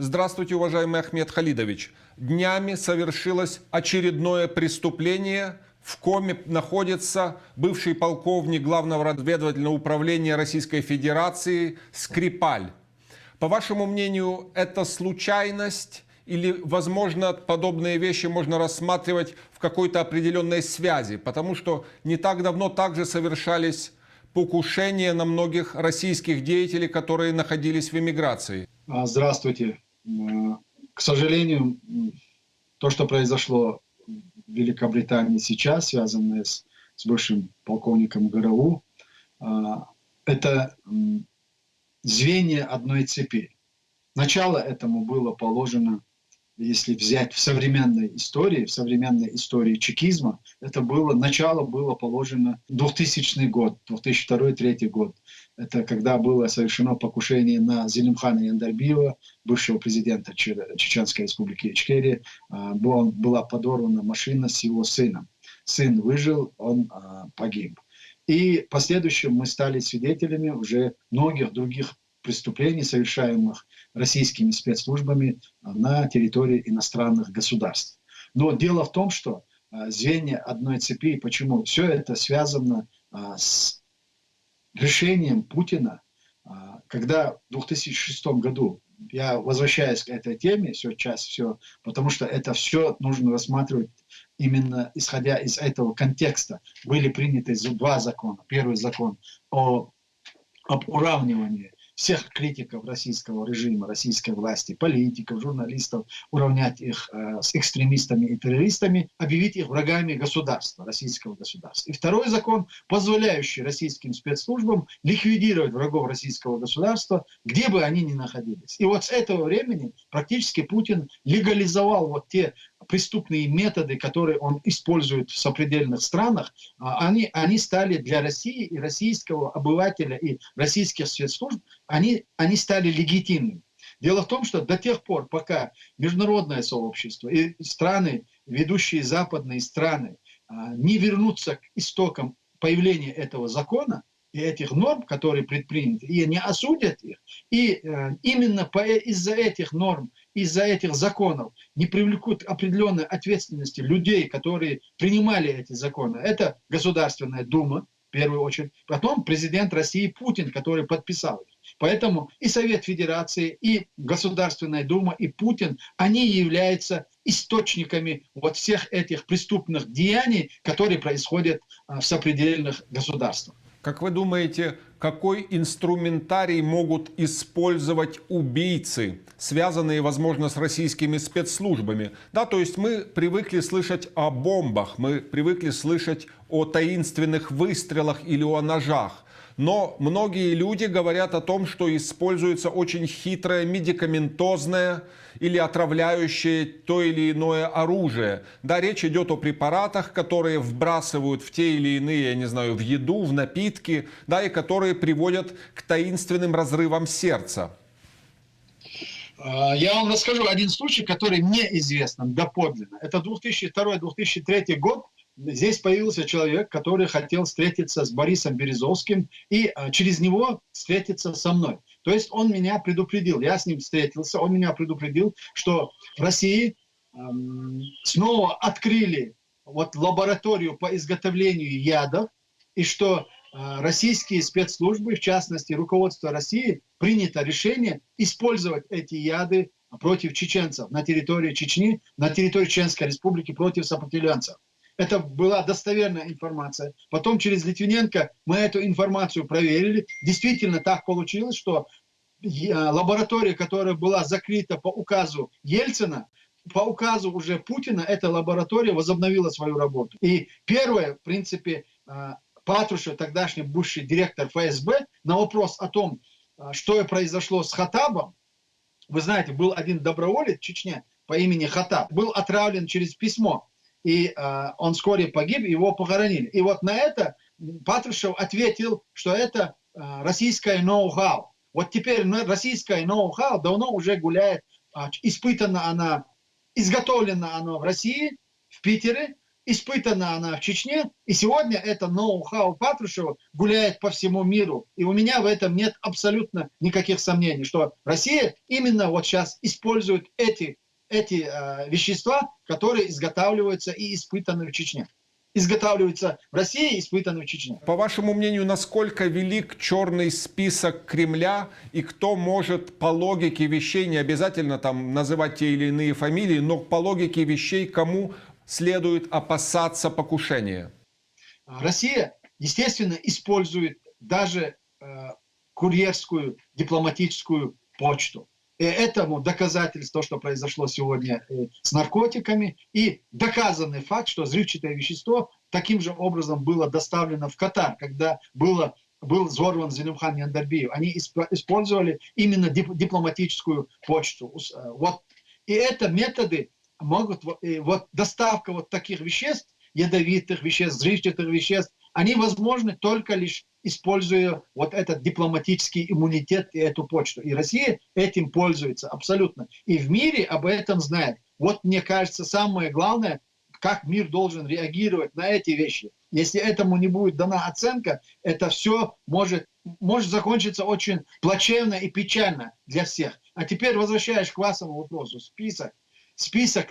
Здравствуйте, уважаемый Ахмед Халидович. Днями совершилось очередное преступление. В коме находится бывший полковник Главного разведывательного управления Российской Федерации Скрипаль. По вашему мнению, это случайность или, возможно, подобные вещи можно рассматривать в какой-то определенной связи? Потому что не так давно также совершались покушения на многих российских деятелей, которые находились в эмиграции. Здравствуйте. К сожалению, то, что произошло в Великобритании сейчас, связанное с бывшим полковником ГРУ, это звенья одной цепи. Начало этому было положено, если взять в современной истории чекизма, начало было положено 2000 год, 2002-2003 год. Это когда было совершено покушение на Зелимхана Яндарбиева, бывшего президента Чеченской республики Ичкерия. Была подорвана машина с его сыном. Сын выжил, он погиб. И в последующем мы стали свидетелями уже многих других преступлений, совершаемых российскими спецслужбами на территории иностранных государств. Но дело в том, что звенья одной цепи, почему все это связано с решением Путина, когда в 2006 году, я возвращаюсь к этой теме, потому что это все нужно рассматривать именно исходя из этого контекста. Были приняты два закона. Первый закон об уравнивании всех критиков российского режима, российской власти, политиков, журналистов, уравнять их с экстремистами и террористами, объявить их врагами государства, российского государства. И второй закон, позволяющий российским спецслужбам ликвидировать врагов российского государства, где бы они ни находились. И вот с этого времени практически Путин легализовал вот те преступные методы, которые он использует в сопредельных странах, они стали для России и российского обывателя, и российских спецслужб, они стали легитимными. Дело в том, что до тех пор, пока международное сообщество и страны, ведущие западные страны, не вернутся к истокам появления этого закона и этих норм, которые предприняты, и не осудят их, и именно из-за этих норм, из-за этих законов не привлекут определенной ответственности людей, которые принимали эти законы. Это Государственная Дума, в первую очередь, потом президент России Путин, который подписал их. Поэтому и Совет Федерации, и Государственная Дума, и Путин, они являются источниками вот всех этих преступных деяний, которые происходят в сопредельных государствах. Как вы думаете, какой инструментарий могут использовать убийцы, связанные, возможно, с российскими спецслужбами? Да, то есть мы привыкли слышать о бомбах, мы привыкли слышать о таинственных выстрелах или о ножах. Но многие люди говорят о том, что используется очень хитрое медикаментозное или отравляющее то или иное оружие. Да, речь идет о препаратах, которые вбрасывают в те или иные, я не знаю, в еду, в напитки, да, и которые приводят к таинственным разрывам сердца. Я вам расскажу один случай, который мне известен доподлинно. Это 2002-2003 год. Здесь появился человек, который хотел встретиться с Борисом Березовским и через него встретиться со мной. То есть он меня предупредил, я с ним встретился, он меня предупредил, что в России снова открыли вот лабораторию по изготовлению ядов, и что российские спецслужбы, в частности руководство России, принято решение использовать эти яды против чеченцев на территории Чечни, на территории Чеченской республики против сопротивленцев. Это была достоверная информация. Потом через Литвиненко мы эту информацию проверили. Действительно так получилось, что лаборатория, которая была закрыта по указу Ельцина, по указу уже Путина, эта лаборатория возобновила свою работу. И первое, в принципе, Патрушев, тогдашний бывший директор ФСБ, на вопрос о том, что произошло с Хатабом, вы знаете, был один доброволец в Чечне по имени Хатаб, был отравлен через письмо. И он вскоре погиб, его похоронили. И вот на это Патрушев ответил, что это российское ноу-хау. Вот теперь российское ноу-хау давно уже гуляет, испытано оно, изготовлено оно в России, в Питере, испытана она в Чечне, и сегодня это ноу-хау Патрушева гуляет по всему миру. И у меня в этом нет абсолютно никаких сомнений, что Россия именно вот сейчас использует эти вещества, которые изготавливаются и испытаны в Чечне. Изготавливаются в России, испытаны в Чечне. По вашему мнению, насколько велик черный список Кремля и кто может по логике вещей, не обязательно там называть те или иные фамилии, но по логике вещей, кому следует опасаться покушения? Россия, естественно, использует даже курьерскую дипломатическую почту. И этому доказательство, что произошло сегодня с наркотиками, и доказанный факт, что взрывчатое вещество таким же образом было доставлено в Катар, когда был взорван Зелимхан Яндарбиев. Они использовали именно дипломатическую почту. Вот. И это методы могут, вот доставка вот таких веществ, ядовитых веществ, взрывчатых веществ, они возможны только лишь используя вот этот дипломатический иммунитет и эту почту. И Россия этим пользуется абсолютно. И в мире об этом знает. Вот мне кажется, самое главное, как мир должен реагировать на эти вещи. Если этому не будет дана оценка, это все может закончиться очень плачевно и печально для всех. А теперь возвращаясь к вашему вопросу. Список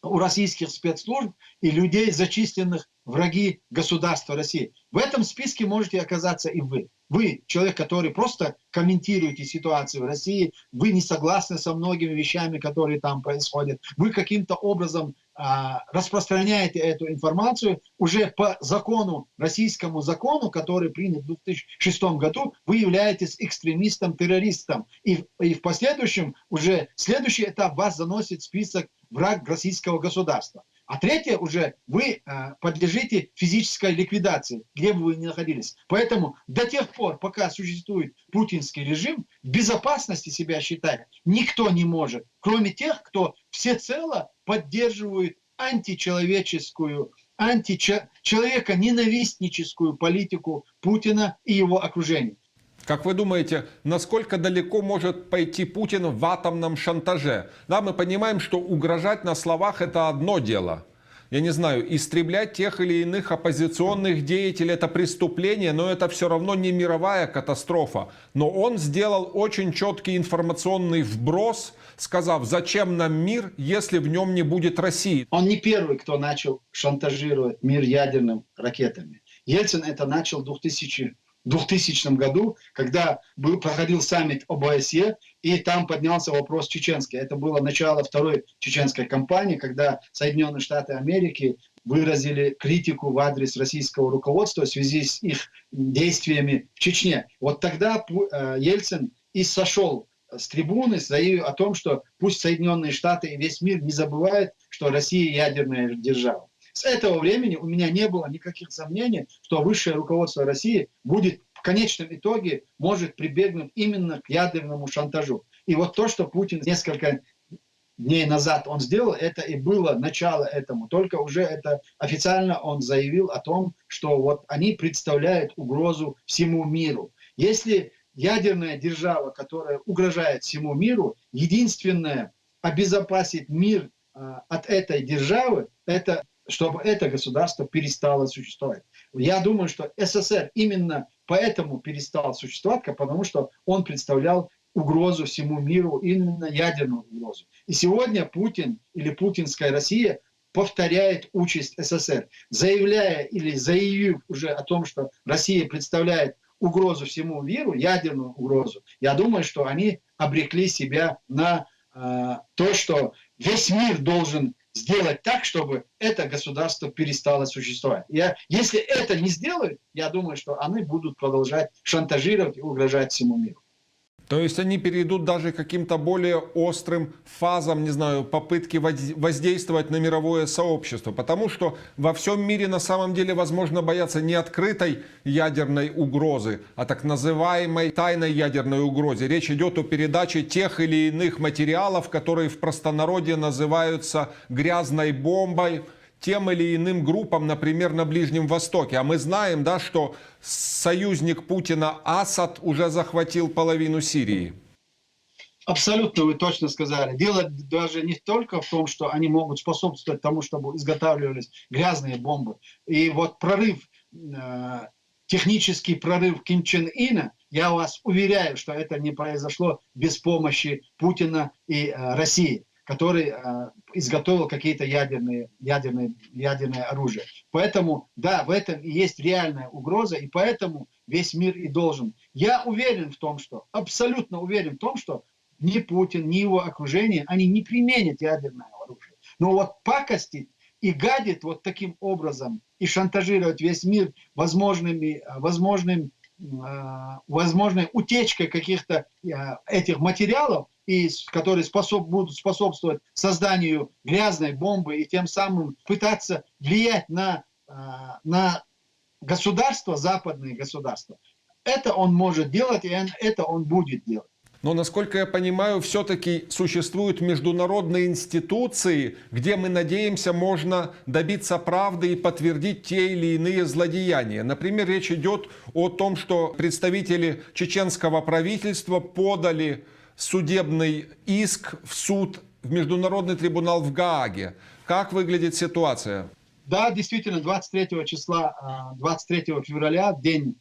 у российских спецслужб и людей, зачисленных враги государства России. В этом списке можете оказаться и вы. Вы человек, который просто комментируете ситуацию в России, вы не согласны со многими вещами, которые там происходят, вы каким-то образом распространяете эту информацию, уже по закону, российскому закону, который принят в 2006 году, вы являетесь экстремистом, террористом. И в последующем, уже следующий этап вас заносит в список враг российского государства. А третье уже вы подлежите физической ликвидации, где бы вы ни находились. Поэтому до тех пор, пока существует путинский режим, в безопасности себя считать никто не может, кроме тех, кто всецело поддерживает античеловеческую, человеконенавистническую политику Путина и его окружения. Как вы думаете, насколько далеко может пойти Путин в атомном шантаже? Да, мы понимаем, что угрожать на словах – это одно дело. Я не знаю, истреблять тех или иных оппозиционных деятелей – это преступление, но это все равно не мировая катастрофа. Но он сделал очень четкий информационный вброс, сказав, зачем нам мир, если в нем не будет России. Он не первый, кто начал шантажировать мир ядерными ракетами. Ельцин это начал в 2000 году, когда проходил саммит ОБСЕ, и там поднялся вопрос чеченский. Это было начало второй чеченской кампании, когда Соединенные Штаты Америки выразили критику в адрес российского руководства в связи с их действиями в Чечне. Вот тогда Ельцин и сошел с трибуны, заявив о том, что пусть Соединенные Штаты и весь мир не забывают, что Россия ядерная держава. С этого времени у меня не было никаких сомнений, что высшее руководство России будет в конечном итоге может прибегнуть именно к ядерному шантажу. И вот то, что Путин несколько дней назад он сделал, это и было начало этому. Только уже это официально он заявил о том, что вот они представляют угрозу всему миру. Если ядерная держава, которая угрожает всему миру, единственное обезопасить мир от этой державы, это чтобы это государство перестало существовать. Я думаю, что СССР именно поэтому перестал существовать, потому что он представлял угрозу всему миру, именно ядерную угрозу. И сегодня Путин или путинская Россия повторяет участь СССР, заявляя или заявив уже о том, что Россия представляет угрозу всему миру, ядерную угрозу. Я думаю, что они обрекли себя на то, что весь мир должен сделать так, чтобы это государство перестало существовать. Если это не сделают, я думаю, что они будут продолжать шантажировать и угрожать всему миру. То есть они перейдут даже к каким-то более острым фазам, не знаю, попытки воздействовать на мировое сообщество. Потому что во всем мире на самом деле возможно бояться не открытой ядерной угрозы, а так называемой тайной ядерной угрозе. Речь идет о передаче тех или иных материалов, которые в простонародье называются грязной бомбой, тем или иным группам, например, на Ближнем Востоке. А мы знаем, да, что союзник Путина Асад уже захватил половину Сирии. Абсолютно вы точно сказали. Дело даже не только в том, что они могут способствовать тому, чтобы изготавливались грязные бомбы. И вот прорыв, технический прорыв Ким Чен Ына, я вас уверяю, что это не произошло без помощи Путина и России, который изготовил какие-то ядерные оружия. Поэтому, да, в этом и есть реальная угроза, и поэтому весь мир и должен. Я уверен в том, что, абсолютно уверен в том, что ни Путин, ни его окружение, они не применят ядерное оружие. Но вот пакостить и гадить вот таким образом и шантажировать весь мир возможной утечкой каких-то этих материалов, которые будут способствовать созданию грязной бомбы и тем самым пытаться влиять на государства, западные государства. Это он может делать, и это он будет делать. Но, насколько я понимаю, все-таки существуют международные институции, где, мы надеемся, можно добиться правды и подтвердить те или иные злодеяния. Например, речь идет о том, что представители чеченского правительства подали судебный иск в суд, в Международный трибунал в Гааге. Как выглядит ситуация? Да, действительно, 23 февраля, в день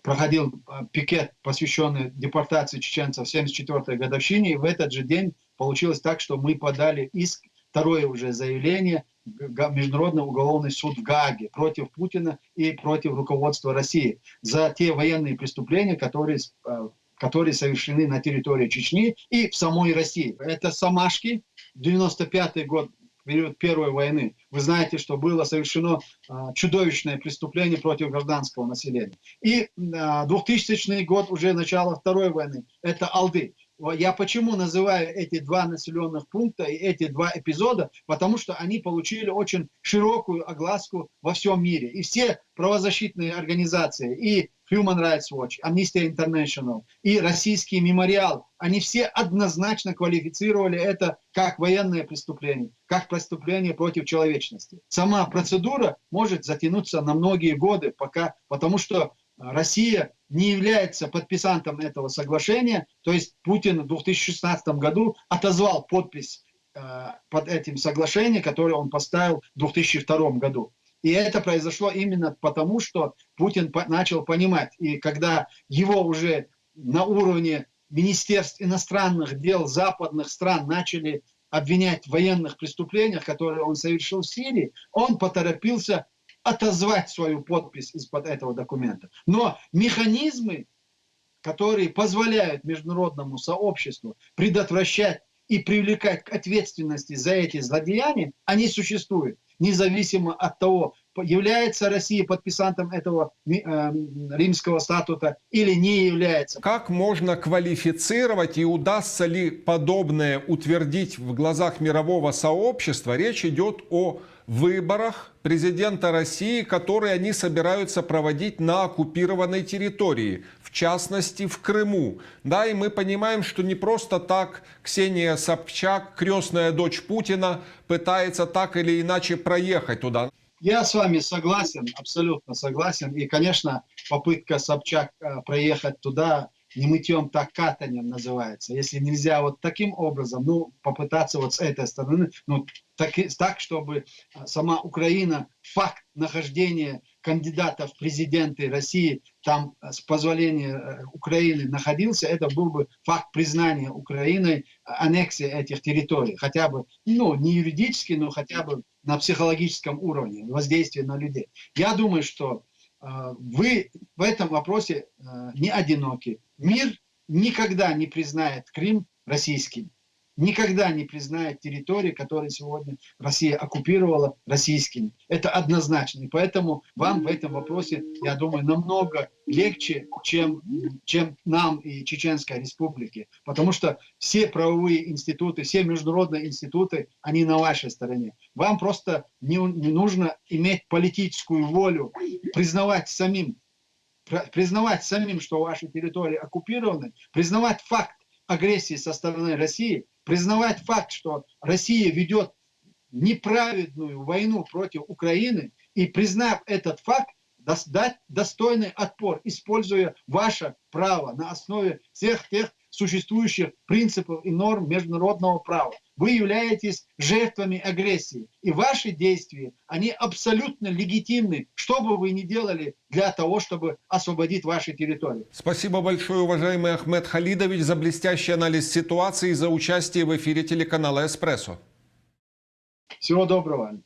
проходил пикет, посвященный депортации чеченцев в 74-й годовщине. И в этот же день получилось так, что мы подали иск, второе уже заявление, Международный уголовный суд в Гааге против Путина и против руководства России за те военные преступления, которые совершены на территории Чечни и в самой России. Это Самашки, 95-й год, период Первой войны. Вы знаете, что было совершено чудовищное преступление против гражданского населения. И 2000 год, уже начало Второй войны, это Алды. Я почему называю эти два населенных пункта и эти два эпизода? Потому что они получили очень широкую огласку во всем мире. И все правозащитные организации, и Human Rights Watch, Amnesty International и российский мемориал, они все однозначно квалифицировали это как военное преступление, как преступление против человечности. Сама процедура может затянуться на многие годы, потому что Россия не является подписантом этого соглашения. То есть Путин в 2016 году отозвал подпись под этим соглашением, которое он поставил в 2002 году. И это произошло именно потому, что Путин начал понимать. И когда его уже на уровне министерств иностранных дел западных стран начали обвинять в военных преступлениях, которые он совершил в Сирии, он поторопился отозвать свою подпись из-под этого документа. Но механизмы, которые позволяют международному сообществу предотвращать и привлекать к ответственности за эти злодеяния, они существуют, независимо от того, является Россия подписантом этого римского статута или не является. Как можно квалифицировать и удастся ли подобное утвердить в глазах мирового сообщества? Речь идет о выборах президента России, которые они собираются проводить на оккупированной территории, в частности в Крыму. Да, и мы понимаем, что не просто так Ксения Собчак, крестная дочь Путина, пытается так или иначе проехать туда. Я с вами согласен, абсолютно согласен. И, конечно, попытка Собчак проехать туда не мытьем, так катанием называется. Если нельзя вот таким образом, попытаться вот с этой стороны, так, чтобы сама Украина, факт нахождения кандидата в президенты России, там с позволения Украины находился, это был бы факт признания Украиной аннексии этих территорий. Хотя бы, не юридически, но хотя бы на психологическом уровне, воздействие на людей. Я думаю, что вы в этом вопросе не одиноки. Мир никогда не признает Крым российским. Никогда не признает территории, которые сегодня Россия оккупировала, российскими. Это однозначно. И поэтому вам в этом вопросе, я думаю, намного легче, чем нам и Чеченской Республике. Потому что все правовые институты, все международные институты, они на вашей стороне. Вам просто не нужно иметь политическую волю, признавать самим, что ваши территории оккупированы, признавать факт агрессии со стороны России, признавать факт, что Россия ведет неправедную войну против Украины, и, признав этот факт, дать достойный отпор, используя ваше право на основе всех тех существующих принципов и норм международного права. Вы являетесь жертвами агрессии. И ваши действия, они абсолютно легитимны, что бы вы ни делали для того, чтобы освободить ваши территории. Спасибо большое, уважаемый Ахмед Халидович, за блестящий анализ ситуации и за участие в эфире телеканала «Эспрессо». Всего доброго.